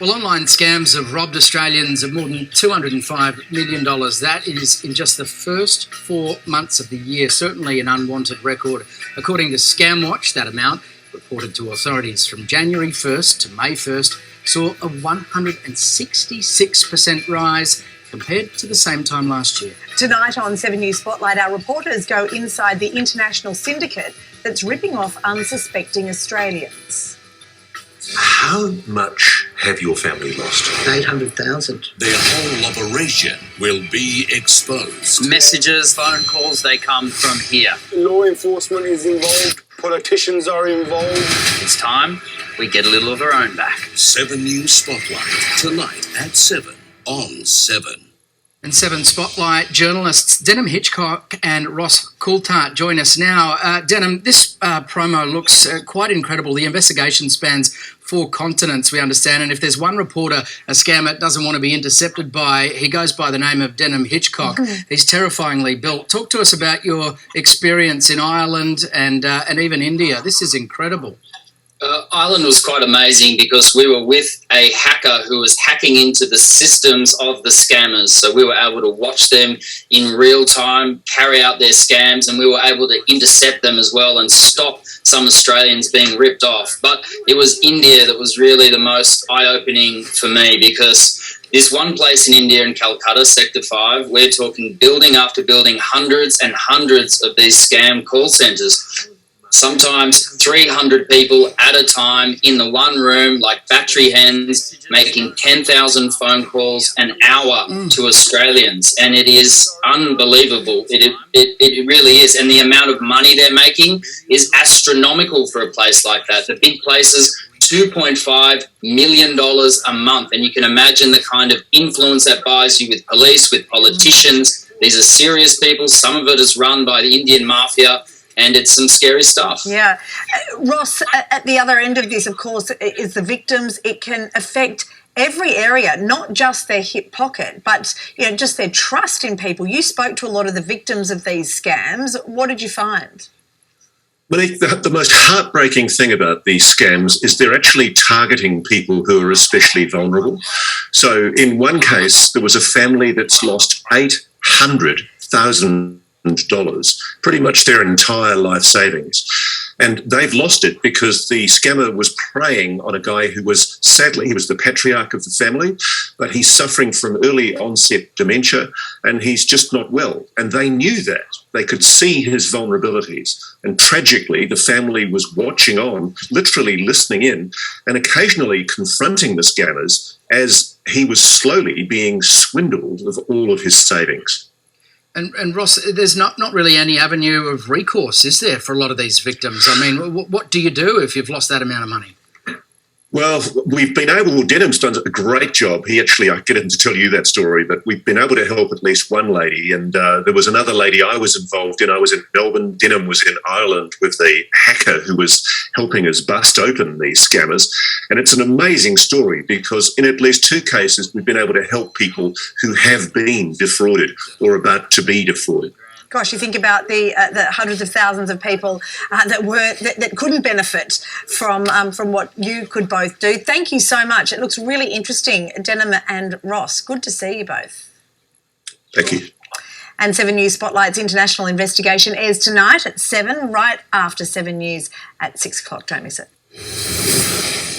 Well, online scams have robbed Australians of more than $205 million. That is in just the first 4 months of the year. Certainly an unwanted record. According to ScamWatch, that amount, reported to authorities from January 1st to May 1st, saw a 166% rise compared to the same time last year. Tonight on 7 News Spotlight, our reporters go inside the international syndicate that's ripping off unsuspecting Australians. How much have your family lost? 800,000. Their whole operation will be exposed. Messages, phone calls, they come from here. Law enforcement is involved. Politicians are involved. It's time we get a little of our own back. 7 News Spotlight, tonight at 7 on 7. And 7 Spotlight journalists Denham Hitchcock and Ross Coulthart join us now. Denham, this promo looks quite incredible. The investigation spans 4 continents, we understand, and if there's one reporter a scammer doesn't want to be intercepted by, he goes by the name of Denham Hitchcock. He's terrifyingly built. Talk to us about your experience in Ireland and even India. This is incredible. Ireland was quite amazing because we were with a hacker who was hacking into the systems of the scammers. So we were able to watch them in real time, carry out their scams, and we were able to intercept them as well and stop some Australians being ripped off. But it was India that was really the most eye-opening for me, because this one place in India, in Calcutta, Sector 5, we're talking building after building, hundreds and hundreds of these scam call centres. Sometimes 300 people at a time in the one room, like battery hens, making 10,000 phone calls an hour to Australians. And it is unbelievable. It really is. And the amount of money they're making is astronomical for a place like that. The big places, $2.5 million a month. And you can imagine the kind of influence that buys you with police, with politicians. These are serious people. Some of it is run by the Indian mafia. And it's some scary stuff. Yeah. Ross, at the other end of this, of course, is the victims. It can affect every area, not just their hip pocket, but just their trust in people. You spoke to a lot of the victims of these scams. What did you find? Monique, the most heartbreaking thing about these scams is they're actually targeting people who are especially vulnerable. So in one case, there was a family that's lost $800,000, pretty much their entire life savings. And they've lost it because the scammer was preying on a guy who was, sadly, he was the patriarch of the family, but he's suffering from early onset dementia and he's just not well. And they knew that. They could see his vulnerabilities. And tragically, the family was watching on, literally listening in, and occasionally confronting the scammers as he was slowly being swindled of all of his savings. And Ross, there's not really any avenue of recourse, is there, for a lot of these victims? I mean, what do you do if you've lost that amount of money? Well, we've been able, Denham's done a great job. I get him to tell you that story, but we've been able to help at least one lady. And there was another lady I was involved in. I was in Melbourne. Denham was in Ireland with the hacker who was helping us bust open these scammers. And it's an amazing story because in at least 2 cases, we've been able to help people who have been defrauded or about to be defrauded. Gosh, you think about the hundreds of thousands of people that couldn't benefit from what you could both do. Thank you so much. It looks really interesting, Denham and Ross. Good to see you both. Thank you. And 7 News Spotlight's international investigation airs tonight at 7, right after 7 News at 6 o'clock. Don't miss it.